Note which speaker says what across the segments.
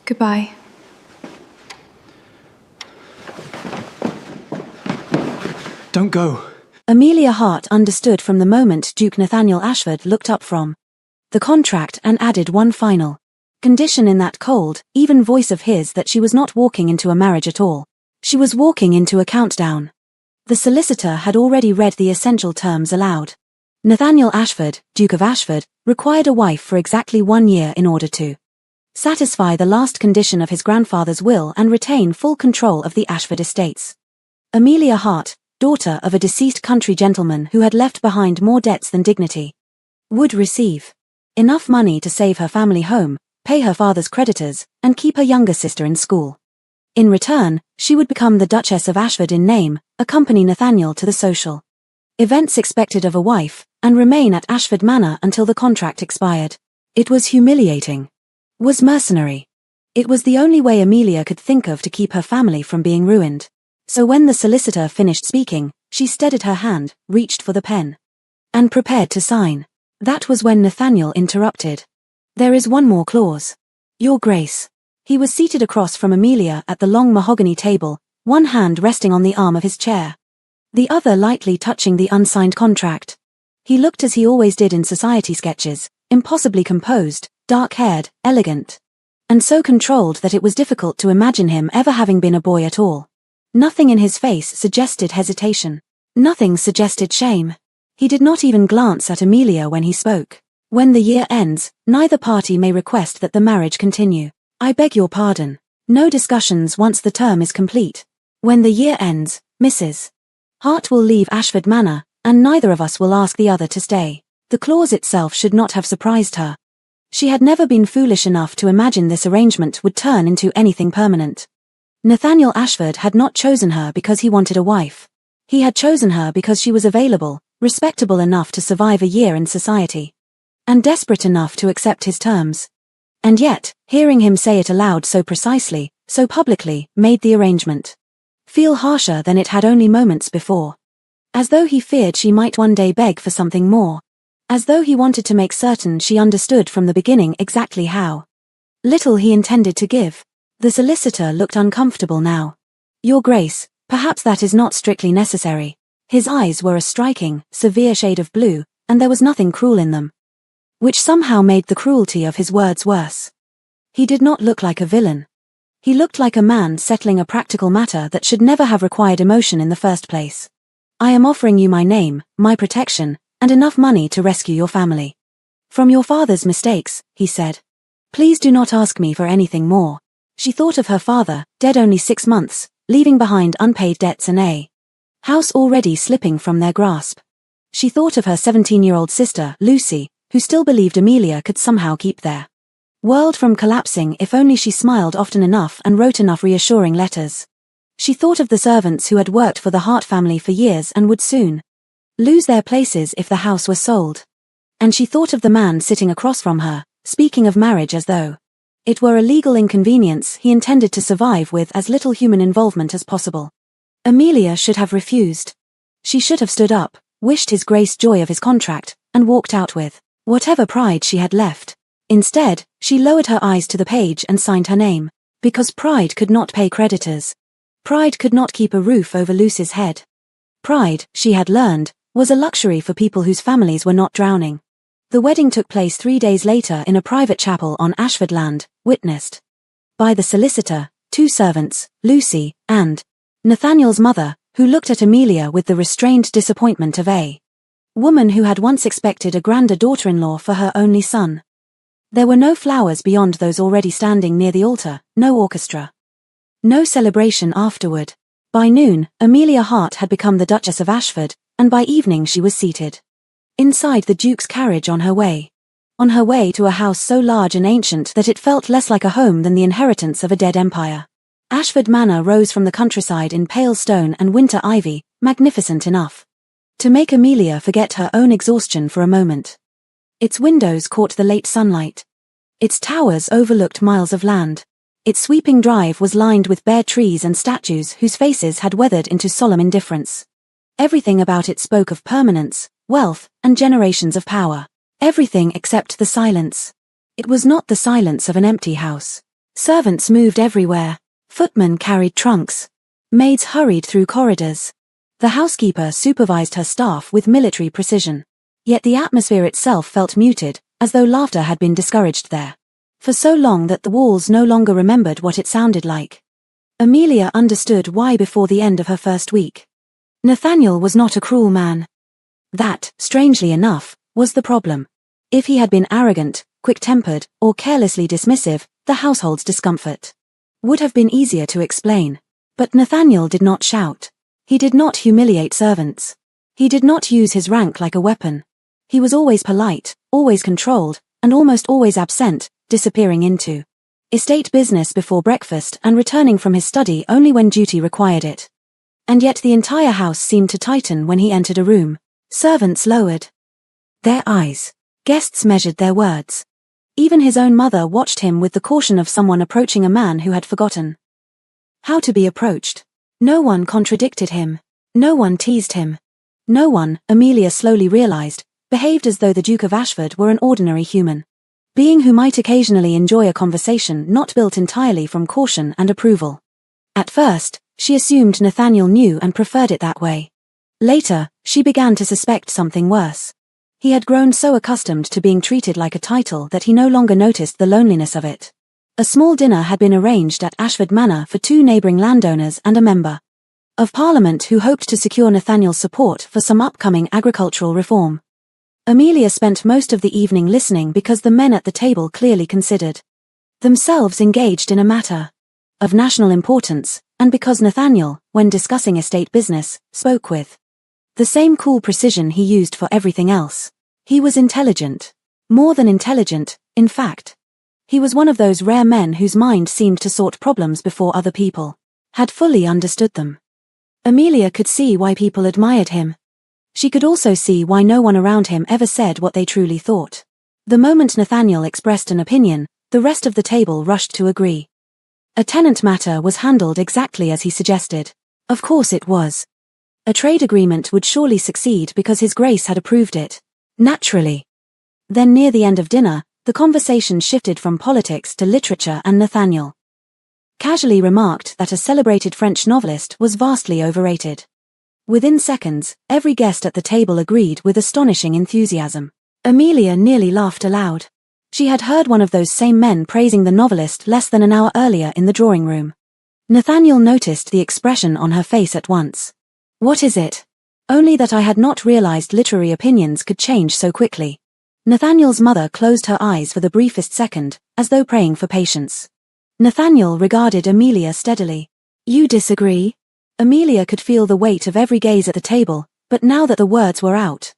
Speaker 1: Goodbye.
Speaker 2: Don't go.
Speaker 3: Amelia Hart understood from the moment Duke Nathaniel Ashford looked up from the contract and added one final condition in that cold, even voice of his that she was not walking into a marriage at all. She was walking into a countdown. The solicitor had already read the essential terms aloud. Nathaniel Ashford, Duke of Ashford, required a wife for exactly 1 year in order to satisfy the last condition of his grandfather's will and retain full control of the Ashford estates. Amelia Hart, daughter of a deceased country gentleman who had left behind more debts than dignity, would receive enough money to save her family home, pay her father's creditors, and keep her younger sister in school. In return, she would become the Duchess of Ashford in name, accompany Nathaniel to the social events expected of a wife, and remain at Ashford Manor until the contract expired. It was humiliating. Was mercenary. It was the only way Amelia could think of to keep her family from being ruined. So when the solicitor finished speaking, she steadied her hand, reached for the pen, and prepared to sign. That was when Nathaniel interrupted. There is one more clause. Your Grace. He was seated across from Amelia at the long mahogany table, one hand resting on the arm of his chair, the other lightly touching the unsigned contract. He looked as he always did in society sketches, impossibly composed, dark-haired, elegant, and so controlled that it was difficult to imagine him ever having been a boy at all. Nothing in his face suggested hesitation. Nothing suggested shame. He did not even glance at Amelia when he spoke. When the year ends, neither party may request that the marriage continue. I beg your pardon. No discussions once the term is complete. When the year ends, Mrs. Hart will leave Ashford Manor, and neither of us will ask the other to stay. The clause itself should not have surprised her. She had never been foolish enough to imagine this arrangement would turn into anything permanent. Nathaniel Ashford had not chosen her because he wanted a wife. He had chosen her because she was available, respectable enough to survive a year in society, and desperate enough to accept his terms. And yet, hearing him say it aloud so precisely, so publicly, made the arrangement feel harsher than it had only moments before. As though he feared she might one day beg for something more. As though he wanted to make certain she understood from the beginning exactly how little he intended to give. The solicitor looked uncomfortable now. Your Grace, perhaps that is not strictly necessary. His eyes were a striking, severe shade of blue, and there was nothing cruel in them, which somehow made the cruelty of his words worse. He did not look like a villain. He looked like a man settling a practical matter that should never have required emotion in the first place. I am offering you my name, my protection, and enough money to rescue your family from your father's mistakes, he said. Please do not ask me for anything more. She thought of her father, dead only 6 months, leaving behind unpaid debts and a house already slipping from their grasp. She thought of her 17-year-old sister, Lucy, who still believed Amelia could somehow keep their world from collapsing if only she smiled often enough and wrote enough reassuring letters. She thought of the servants who had worked for the Hart family for years and would soon lose their places if the house were sold. And she thought of the man sitting across from her, speaking of marriage as though it were a legal inconvenience he intended to survive with as little human involvement as possible. Amelia should have refused. She should have stood up, wished his Grace joy of his contract, and walked out with whatever pride she had left. Instead, she lowered her eyes to the page and signed her name, because pride could not pay creditors. Pride could not keep a roof over Lucy's head. Pride, she had learned, was a luxury for people whose families were not drowning. The wedding took place 3 days later in a private chapel on Ashford land, witnessed by the solicitor, 2 servants, Lucy, and Nathaniel's mother, who looked at Amelia with the restrained disappointment of a woman who had once expected a grander daughter-in-law for her only son. There were no flowers beyond those already standing near the altar, no orchestra, no celebration afterward. By noon, Amelia Hart had become the Duchess of Ashford, and by evening she was seated inside the Duke's carriage on her way to a house so large and ancient that it felt less like a home than the inheritance of a dead empire. Ashford Manor rose from the countryside in pale stone and winter ivy, magnificent enough to make Amelia forget her own exhaustion for a moment. Its windows caught the late sunlight. Its towers overlooked miles of land. Its sweeping drive was lined with bare trees and statues whose faces had weathered into solemn indifference. Everything about it spoke of permanence, wealth, and generations of power. Everything except the silence. It was not the silence of an empty house. Servants moved everywhere. Footmen carried trunks. Maids hurried through corridors. The housekeeper supervised her staff with military precision. Yet the atmosphere itself felt muted, as though laughter had been discouraged there. For so long that the walls no longer remembered what it sounded like. Amelia understood why before the end of her first week. Nathaniel was not a cruel man. That, strangely enough, was the problem. If he had been arrogant, quick-tempered, or carelessly dismissive, the household's discomfort would have been easier to explain. But Nathaniel did not shout. He did not humiliate servants. He did not use his rank like a weapon. He was always polite, always controlled, and almost always absent, disappearing into estate business before breakfast and returning from his study only when duty required it. And yet the entire house seemed to tighten when he entered a room. Servants lowered their eyes. Guests measured their words. Even his own mother watched him with the caution of someone approaching a man who had forgotten how to be approached. No one contradicted him. No one teased him. No one, Amelia slowly realized, behaved as though the Duke of Ashford were an ordinary human being who might occasionally enjoy a conversation not built entirely from caution and approval. At first, she assumed Nathaniel knew and preferred it that way. Later, she began to suspect something worse. He had grown so accustomed to being treated like a title that he no longer noticed the loneliness of it. A small dinner had been arranged at Ashford Manor for 2 neighbouring landowners and a member of Parliament who hoped to secure Nathaniel's support for some upcoming agricultural reform. Amelia spent most of the evening listening because the men at the table clearly considered themselves engaged in a matter of national importance, and because Nathaniel, when discussing estate business, spoke with the same cool precision he used for everything else. He was intelligent. More than intelligent, in fact. He was one of those rare men whose mind seemed to sort problems before other people had fully understood them. Amelia could see why people admired him. She could also see why no one around him ever said what they truly thought. The moment Nathaniel expressed an opinion, the rest of the table rushed to agree. A tenant matter was handled exactly as he suggested. Of course it was. A trade agreement would surely succeed because His Grace had approved it. Naturally. Then near the end of dinner, the conversation shifted from politics to literature, and Nathaniel casually remarked that a celebrated French novelist was vastly overrated. Within seconds, every guest at the table agreed with astonishing enthusiasm. Amelia nearly laughed aloud. She had heard one of those same men praising the novelist less than an hour earlier in the drawing room. Nathaniel noticed the expression on her face at once. What is it? Only that I had not realized literary opinions could change so quickly. Nathaniel's mother closed her eyes for the briefest second, as though praying for patience. Nathaniel regarded Amelia steadily. You disagree? Amelia could feel the weight of every gaze at the table, but now that the words were out,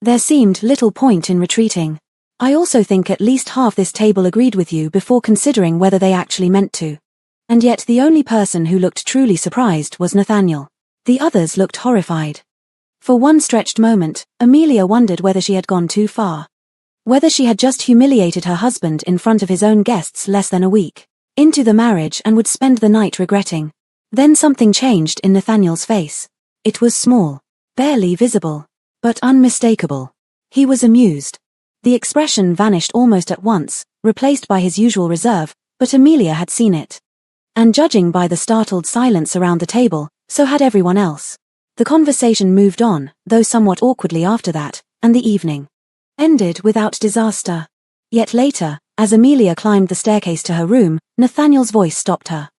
Speaker 3: there seemed little point in retreating. I also think at least half this table agreed with you before considering whether they actually meant to. And yet the only person who looked truly surprised was Nathaniel. The others looked horrified. For one stretched moment, Amelia wondered whether she had gone too far. Whether she had just humiliated her husband in front of his own guests less than a week into the marriage and would spend the night regretting. Then something changed in Nathaniel's face. It was small, barely visible, but unmistakable. He was amused. The expression vanished almost at once, replaced by his usual reserve, but Amelia had seen it. And judging by the startled silence around the table, so had everyone else. The conversation moved on, though somewhat awkwardly after that, and the evening ended without disaster. Yet later, as Amelia climbed the staircase to her room, Nathaniel's voice stopped her.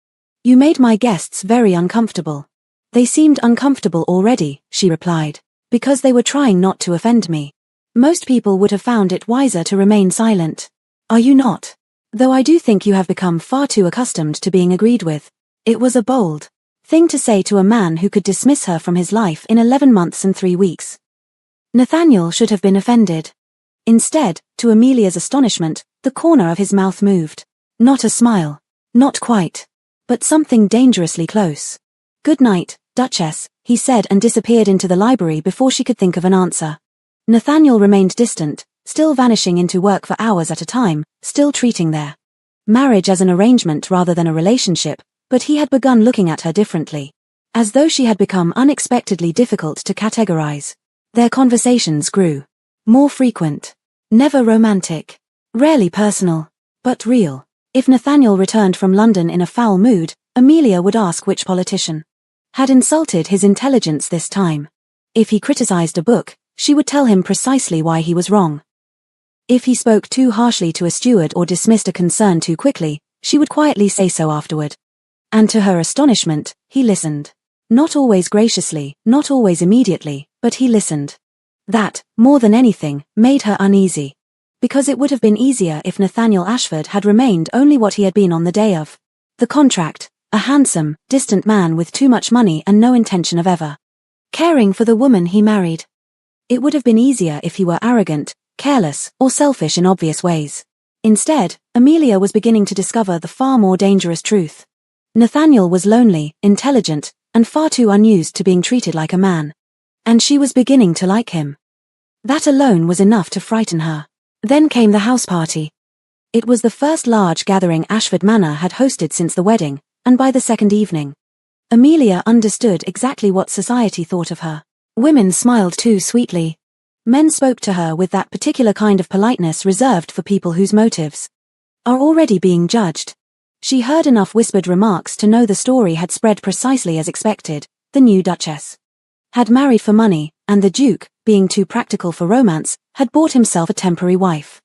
Speaker 3: You made my guests very uncomfortable. They seemed uncomfortable already, she replied, because they were trying not to offend me. Most people would have found it wiser to remain silent. Are you not? Though I do think you have become far too accustomed to being agreed with. It was a bold thing to say to a man who could dismiss her from his life in 11 months and 3 weeks. Nathaniel should have been offended. Instead, to Amelia's astonishment, the corner of his mouth moved. Not a smile. Not quite. But something dangerously close. Good night, Duchess, he said and disappeared into the library before she could think of an answer. Nathaniel remained distant, still vanishing into work for hours at a time, still treating their marriage as an arrangement rather than a relationship, but he had begun looking at her differently. As though she had become unexpectedly difficult to categorize. Their conversations grew more frequent. Never romantic. Rarely personal. But real. If Nathaniel returned from London in a foul mood, Amelia would ask which politician had insulted his intelligence this time. If he criticized a book, she would tell him precisely why he was wrong. If he spoke too harshly to a steward or dismissed a concern too quickly, she would quietly say so afterward. And to her astonishment, he listened. Not always graciously, not always immediately, but he listened. That, more than anything, made her uneasy. Because it would have been easier if Nathaniel Ashford had remained only what he had been on the day of the contract, a handsome, distant man with too much money and no intention of ever caring for the woman he married. It would have been easier if he were arrogant, careless, or selfish in obvious ways. Instead, Amelia was beginning to discover the far more dangerous truth. Nathaniel was lonely, intelligent, and far too unused to being treated like a man. And she was beginning to like him. That alone was enough to frighten her. Then came the house party. It was the first large gathering Ashford Manor had hosted since the wedding, and by the second evening, Amelia understood exactly what society thought of her. Women smiled too sweetly. Men spoke to her with that particular kind of politeness reserved for people whose motives are already being judged. She heard enough whispered remarks to know the story had spread precisely as expected. The new Duchess had married for money, and the Duke, being too practical for romance, had bought himself a temporary wife.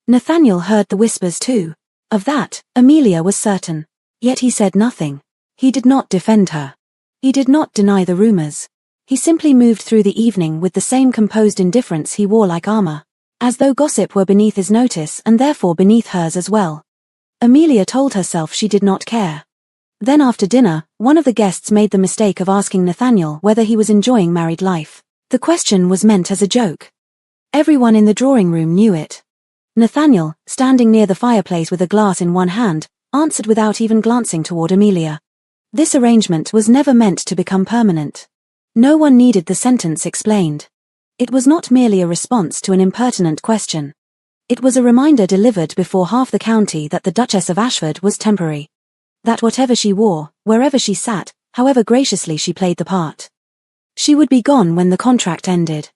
Speaker 3: Nathaniel heard the whispers too. Of that, Amelia was certain. Yet he said nothing. He did not defend her. He did not deny the rumors. He simply moved through the evening with the same composed indifference he wore like armor, as though gossip were beneath his notice and therefore beneath hers as well. Amelia told herself she did not care. Then after dinner, one of the guests made the mistake of asking Nathaniel whether he was enjoying married life. The question was meant as a joke. Everyone in the drawing room knew it. Nathaniel, standing near the fireplace with a glass in one hand, answered without even glancing toward Amelia. This arrangement was never meant to become permanent. No one needed the sentence explained. It was not merely a response to an impertinent question. It was a reminder delivered before half the county that the Duchess of Ashford was temporary. That whatever she wore, wherever she sat, however graciously she played the part, she would be gone when the contract ended.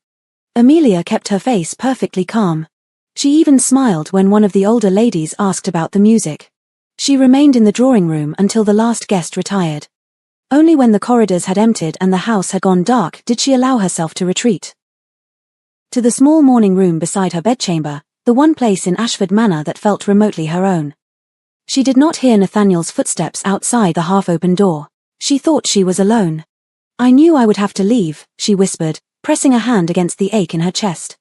Speaker 3: Amelia kept her face perfectly calm. She even smiled when one of the older ladies asked about the music. She remained in the drawing room until the last guest retired. Only when the corridors had emptied and the house had gone dark did she allow herself to retreat to the small morning room beside her bedchamber, the one place in Ashford Manor that felt remotely her own. She did not hear Nathaniel's footsteps outside the half-open door. She thought she was alone. "I knew I would have to leave," she whispered, pressing a hand against the ache in her chest.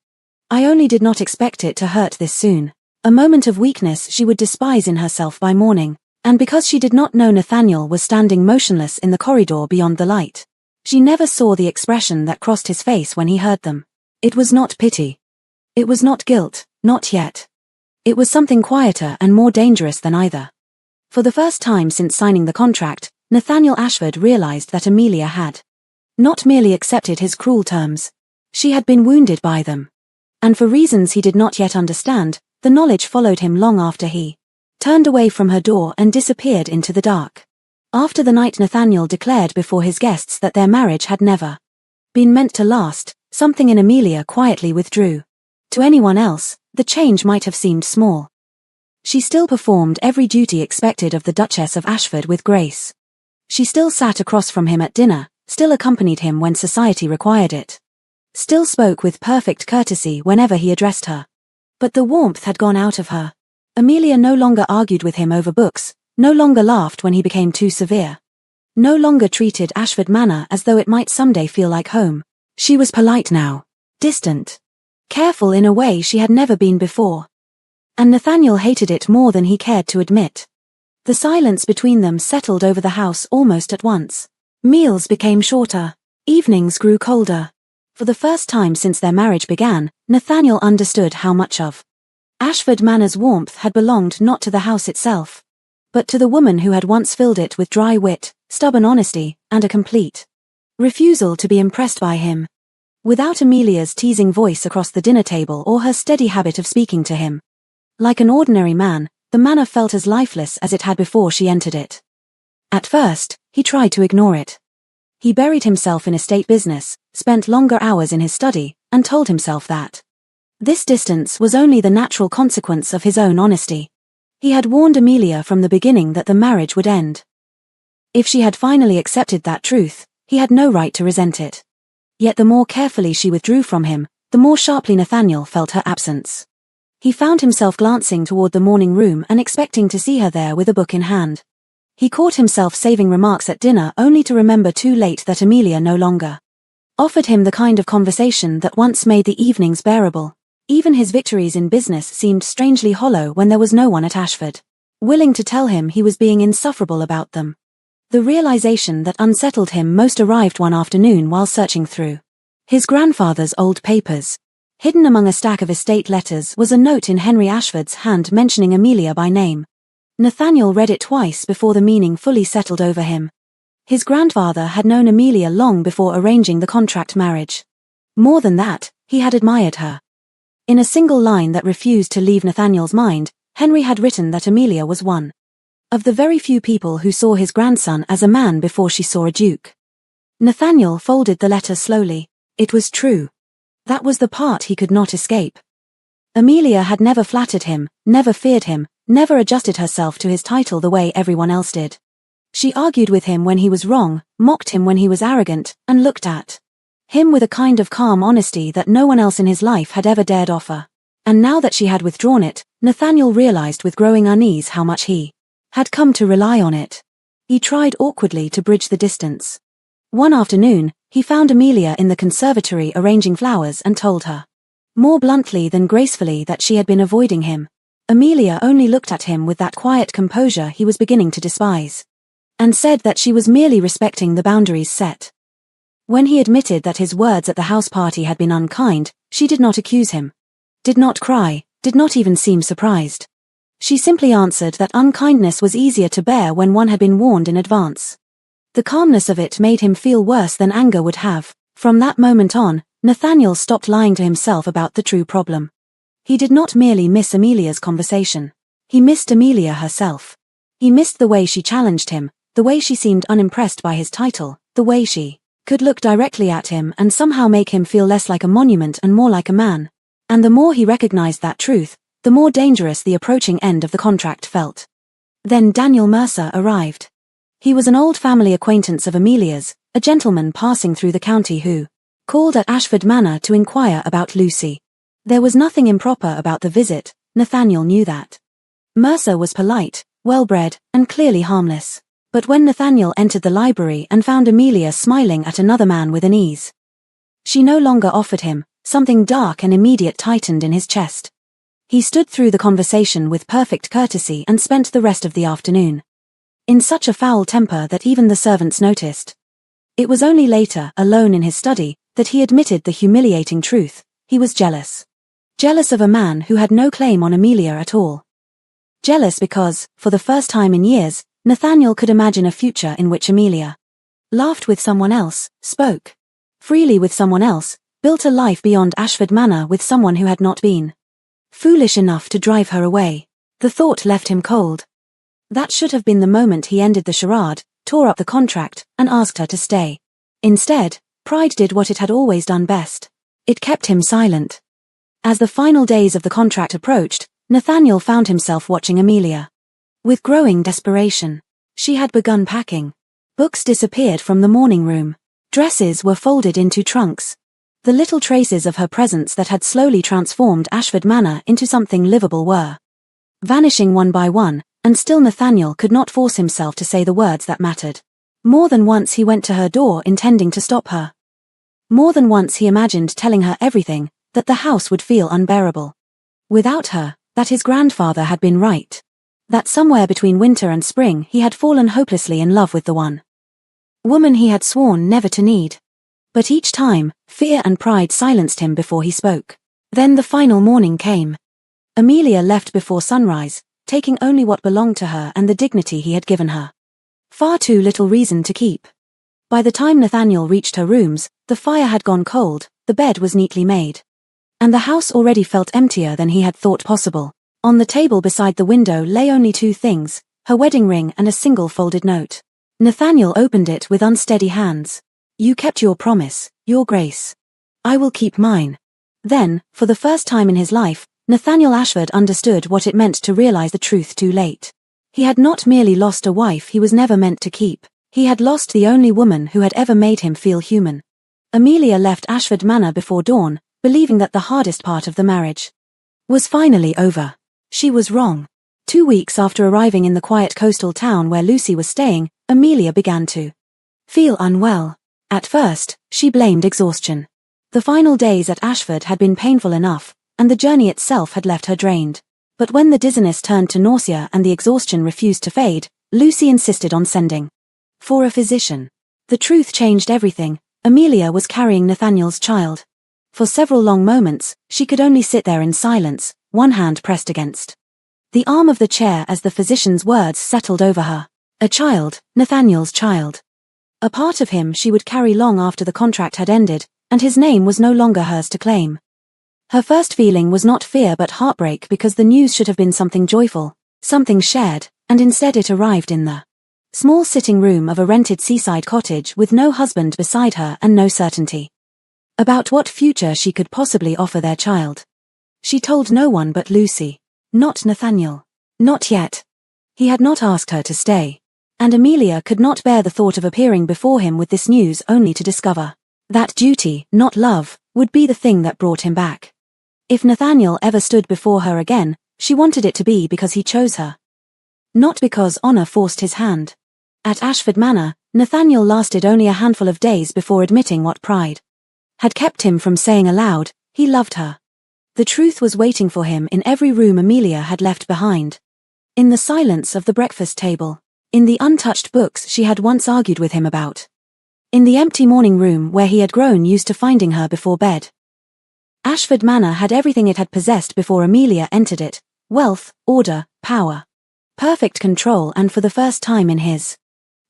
Speaker 3: "I only did not expect it to hurt this soon." A moment of weakness she would despise in herself by morning, and because she did not know Nathaniel was standing motionless in the corridor beyond the light, she never saw the expression that crossed his face when he heard them. It was not pity. It was not guilt, not yet. It was something quieter and more dangerous than either. For the first time since signing the contract, Nathaniel Ashford realized that Amelia had not merely accepted his cruel terms. She had been wounded by them. And for reasons he did not yet understand, the knowledge followed him long after he turned away from her door and disappeared into the dark. After the night Nathaniel declared before his guests that their marriage had never been meant to last, something in Amelia quietly withdrew. To anyone else, the change might have seemed small. She still performed every duty expected of the Duchess of Ashford with grace. She still sat across from him at dinner, still accompanied him when society required it, still spoke with perfect courtesy whenever he addressed her. But the warmth had gone out of her. Amelia no longer argued with him over books, no longer laughed when he became too severe, no longer treated Ashford Manor as though it might someday feel like home. She was polite now, distant, careful in a way she had never been before. And Nathaniel hated it more than he cared to admit. The silence between them settled over the house almost at once. Meals became shorter. Evenings grew colder. For the first time since their marriage began, Nathaniel understood how much of Ashford Manor's warmth had belonged not to the house itself, but to the woman who had once filled it with dry wit, stubborn honesty, and a complete refusal to be impressed by him. Without Amelia's teasing voice across the dinner table or her steady habit of speaking to him like an ordinary man, the manor felt as lifeless as it had before she entered it. At first, he tried to ignore it. He buried himself in estate business, spent longer hours in his study, and told himself that this distance was only the natural consequence of his own honesty. He had warned Amelia from the beginning that the marriage would end. If she had finally accepted that truth, he had no right to resent it. Yet the more carefully she withdrew from him, the more sharply Nathaniel felt her absence. He found himself glancing toward the morning room and expecting to see her there with a book in hand. He caught himself saving remarks at dinner only to remember too late that Amelia no longer offered him the kind of conversation that once made the evenings bearable. Even his victories in business seemed strangely hollow when there was no one at Ashford willing to tell him he was being insufferable about them. The realization that unsettled him most arrived one afternoon while searching through his grandfather's old papers. Hidden among a stack of estate letters was a note in Henry Ashford's hand mentioning Amelia by name. Nathaniel read it twice before the meaning fully settled over him. His grandfather had known Amelia long before arranging the contract marriage. More than that, he had admired her. In a single line that refused to leave Nathaniel's mind, Henry had written that Amelia was one of the very few people who saw his grandson as a man before she saw a duke. Nathaniel folded the letter slowly. It was true. That was the part he could not escape. Amelia had never flattered him, never feared him, never adjusted herself to his title the way everyone else did. She argued with him when he was wrong, mocked him when he was arrogant, and looked at him with a kind of calm honesty that no one else in his life had ever dared offer. And now that she had withdrawn it, Nathaniel realized with growing unease how much he had come to rely on it. He tried awkwardly to bridge the distance. One afternoon, he found Amelia in the conservatory arranging flowers and told her, more bluntly than gracefully, that she had been avoiding him. Amelia only looked at him with that quiet composure he was beginning to despise, and said that she was merely respecting the boundaries set. When he admitted that his words at the house party had been unkind, she did not accuse him, did not cry, did not even seem surprised. She simply answered that unkindness was easier to bear when one had been warned in advance. The calmness of it made him feel worse than anger would have. From that moment on, Nathaniel stopped lying to himself about the true problem. He did not merely miss Amelia's conversation. He missed Amelia herself. He missed the way she challenged him, the way she seemed unimpressed by his title, the way she could look directly at him and somehow make him feel less like a monument and more like a man. And the more he recognized that truth, the more dangerous the approaching end of the contract felt. Then Daniel Mercer arrived. He was an old family acquaintance of Amelia's, a gentleman passing through the county who called at Ashford Manor to inquire about Lucy. There was nothing improper about the visit, Nathaniel knew that. Mercer was polite, well-bred, and clearly harmless. But when Nathaniel entered the library and found Amelia smiling at another man with an ease she no longer offered him, something dark and immediate tightened in his chest. He stood through the conversation with perfect courtesy and spent the rest of the afternoon in such a foul temper that even the servants noticed. It was only later, alone in his study, that he admitted the humiliating truth. He was jealous. Jealous of a man who had no claim on Amelia at all. Jealous because, for the first time in years, Nathaniel could imagine a future in which Amelia laughed with someone else, spoke freely with someone else, built a life beyond Ashford Manor with someone who had not been foolish enough to drive her away. The thought left him cold. That should have been the moment he ended the charade, tore up the contract, and asked her to stay. Instead, pride did what it had always done best. It kept him silent. As the final days of the contract approached, Nathaniel found himself watching Amelia with growing desperation. She had begun packing. Books disappeared from the morning room. Dresses were folded into trunks. The little traces of her presence that had slowly transformed Ashford Manor into something livable were vanishing one by one, and still Nathaniel could not force himself to say the words that mattered. More than once he went to her door intending to stop her. More than once he imagined telling her everything, that the house would feel unbearable without her, that his grandfather had been right, that somewhere between winter and spring he had fallen hopelessly in love with the one woman he had sworn never to need. But each time, fear and pride silenced him before he spoke. Then the final morning came. Amelia left before sunrise, taking only what belonged to her and the dignity he had given her. Far too little reason to keep. By the time Nathaniel reached her rooms, the fire had gone cold, the bed was neatly made. And the house already felt emptier than he had thought possible. On the table beside the window lay only two things, her wedding ring and a single folded note. Nathaniel opened it with unsteady hands. "You kept your promise, Your Grace. I will keep mine." Then, for the first time in his life, Nathaniel Ashford understood what it meant to realize the truth too late. He had not merely lost a wife he was never meant to keep, he had lost the only woman who had ever made him feel human. Amelia left Ashford Manor before dawn, believing that the hardest part of the marriage was finally over. She was wrong. 2 weeks after arriving in the quiet coastal town where Lucy was staying, Amelia began to feel unwell. At first, she blamed exhaustion. The final days at Ashford had been painful enough, and the journey itself had left her drained. But when the dizziness turned to nausea and the exhaustion refused to fade, Lucy insisted on sending for a physician. The truth changed everything. Amelia was carrying Nathaniel's child. For several long moments, she could only sit there in silence, one hand pressed against the arm of the chair as the physician's words settled over her. A child, Nathaniel's child. A part of him she would carry long after the contract had ended, and his name was no longer hers to claim. Her first feeling was not fear but heartbreak because the news should have been something joyful, something shared, and instead it arrived in the small sitting room of a rented seaside cottage with no husband beside her and no certainty about what future she could possibly offer their child. She told no one but Lucy. Not Nathaniel. Not yet. He had not asked her to stay. And Amelia could not bear the thought of appearing before him with this news only to discover that duty, not love, would be the thing that brought him back. If Nathaniel ever stood before her again, she wanted it to be because he chose her. Not because honor forced his hand. At Ashford Manor, Nathaniel lasted only a handful of days before admitting what pride had kept him from saying aloud, he loved her. The truth was waiting for him in every room Amelia had left behind. In the silence of the breakfast table. In the untouched books she had once argued with him about. In the empty morning room where he had grown used to finding her before bed. Ashford Manor had everything it had possessed before Amelia entered it: wealth, order, power, perfect control, and for the first time in his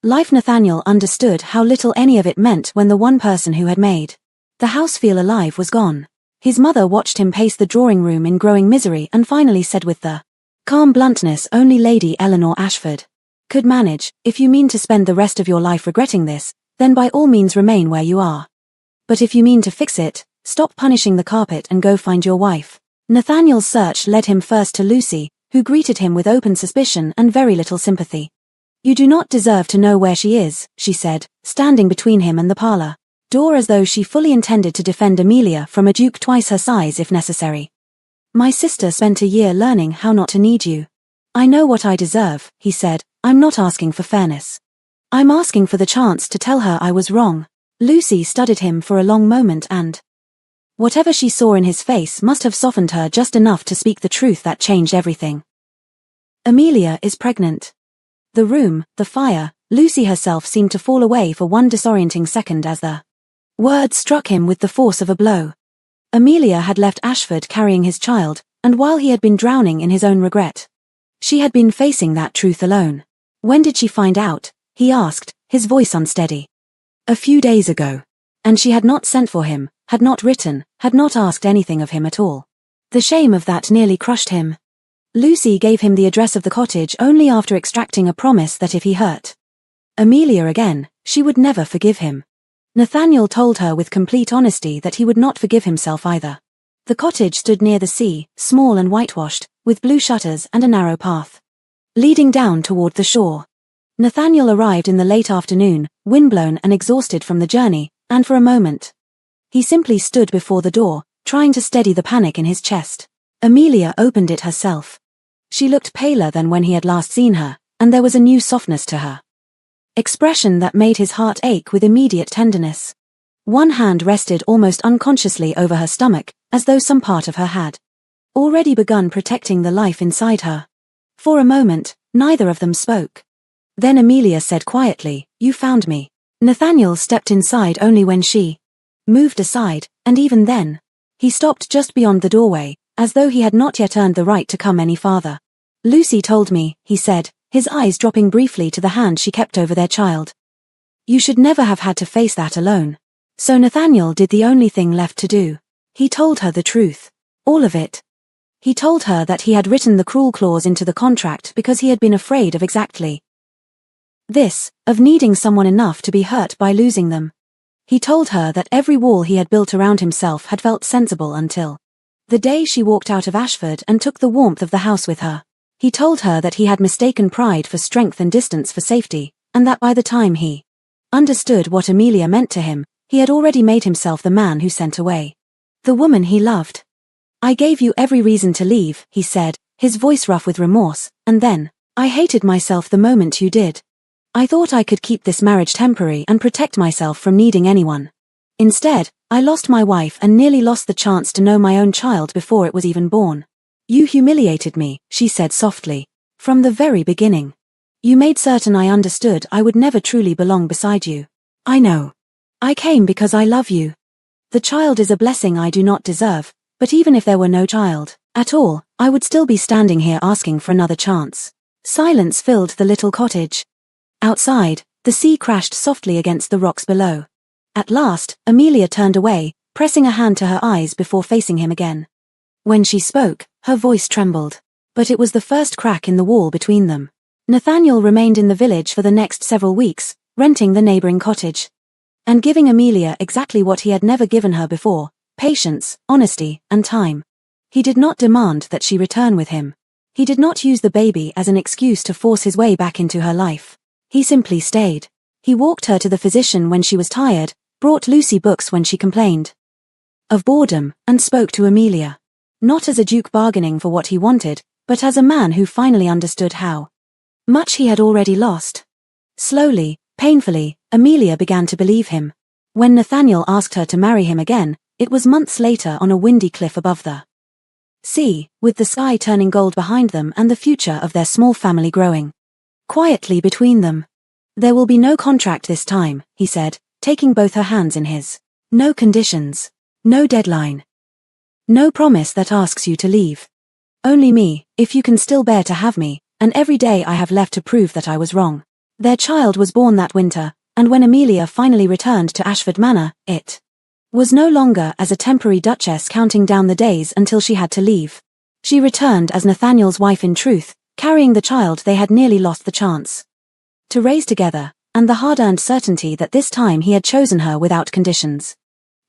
Speaker 3: life Nathaniel understood how little any of it meant when the one person who had made the house feel alive was gone. His mother watched him pace the drawing room in growing misery and finally said with the calm bluntness only Lady Eleanor Ashford could manage, if you mean to spend the rest of your life regretting this, then by all means remain where you are. But if you mean to fix it, stop punishing the carpet and go find your wife. Nathaniel's search led him first to Lucy, who greeted him with open suspicion and very little sympathy. You do not deserve to know where she is, she said, standing between him and the parlor door as though she fully intended to defend Amelia from a duke twice her size if necessary. My sister spent a year learning how not to need you. I know what I deserve, he said. I'm not asking for fairness. I'm asking for the chance to tell her I was wrong. Lucy studied him for a long moment and whatever she saw in his face must have softened her just enough to speak the truth that changed everything. Amelia is pregnant. The room, the fire, Lucy herself seemed to fall away for one disorienting second as the word struck him with the force of a blow. Amelia had left Ashford carrying his child, and while he had been drowning in his own regret, she had been facing that truth alone. When did she find out? He asked, his voice unsteady. A few days ago. And she had not sent for him, had not written, had not asked anything of him at all. The shame of that nearly crushed him. Lucy gave him the address of the cottage only after extracting a promise that if he hurt Amelia again, she would never forgive him. Nathaniel told her with complete honesty that he would not forgive himself either. The cottage stood near the sea, small and whitewashed, with blue shutters and a narrow path leading down toward the shore. Nathaniel arrived in the late afternoon, windblown and exhausted from the journey, and for a moment he simply stood before the door, trying to steady the panic in his chest. Amelia opened it herself. She looked paler than when he had last seen her, and there was a new softness to her expression that made his heart ache with immediate tenderness. One hand rested almost unconsciously over her stomach, as though some part of her had already begun protecting the life inside her. For a moment, neither of them spoke. Then Amelia said quietly, "You found me." Nathaniel stepped inside only when she moved aside, and even then, he stopped just beyond the doorway, as though he had not yet earned the right to come any farther. "Lucy told me," he said, his eyes dropping briefly to the hand she kept over their child. "You should never have had to face that alone." So Nathaniel did the only thing left to do. He told her the truth. All of it. He told her that he had written the cruel clause into the contract because he had been afraid of exactly this, of needing someone enough to be hurt by losing them. He told her that every wall he had built around himself had felt sensible until The day she walked out of Ashford and took the warmth of the house with her. He told her that he had mistaken pride for strength and distance for safety, and that by the time he understood what Amelia meant to him, he had already made himself the man who sent away the woman he loved. "I gave you every reason to leave," he said, his voice rough with remorse, "and then I hated myself the moment you did. I thought I could keep this marriage temporary and protect myself from needing anyone. Instead, I lost my wife and nearly lost the chance to know my own child before it was even born. You humiliated me," she said softly. "From the very beginning. You made certain I understood I would never truly belong beside you. I know. I came because I love you. The child is a blessing I do not deserve, but even if there were no child at all, I would still be standing here asking for another chance." Silence filled the little cottage. Outside, the sea crashed softly against the rocks below. At last, Amelia turned away, pressing a hand to her eyes before facing him again. When she spoke, her voice trembled. But it was the first crack in the wall between them. Nathaniel remained in the village for the next several weeks, renting the neighboring cottage. And giving Amelia exactly what he had never given her before: patience, honesty, and time. He did not demand that she return with him. He did not use the baby as an excuse to force his way back into her life. He simply stayed. He walked her to the physician when she was tired, brought Lucy books when she complained of boredom, and spoke to Amelia. Not as a duke bargaining for what he wanted, but as a man who finally understood how much he had already lost. Slowly, painfully, Amelia began to believe him. When Nathaniel asked her to marry him again, it was months later on a windy cliff above the sea, with the sky turning gold behind them and the future of their small family growing quietly between them. "There will be no contract this time," he said, taking both her hands in his. "No conditions. No deadline. No promise that asks you to leave. Only me, if you can still bear to have me, and every day I have left to prove that I was wrong." Their child was born that winter, and when Amelia finally returned to Ashford Manor, it was no longer as a temporary duchess counting down the days until she had to leave. She returned as Nathaniel's wife in truth, carrying the child they had nearly lost the chance to raise together, and the hard-earned certainty that this time he had chosen her without conditions.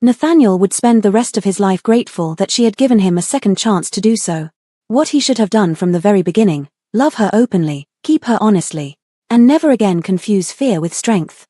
Speaker 3: Nathaniel would spend the rest of his life grateful that she had given him a second chance to do so. What he should have done from the very beginning: love her openly, keep her honestly, and never again confuse fear with strength.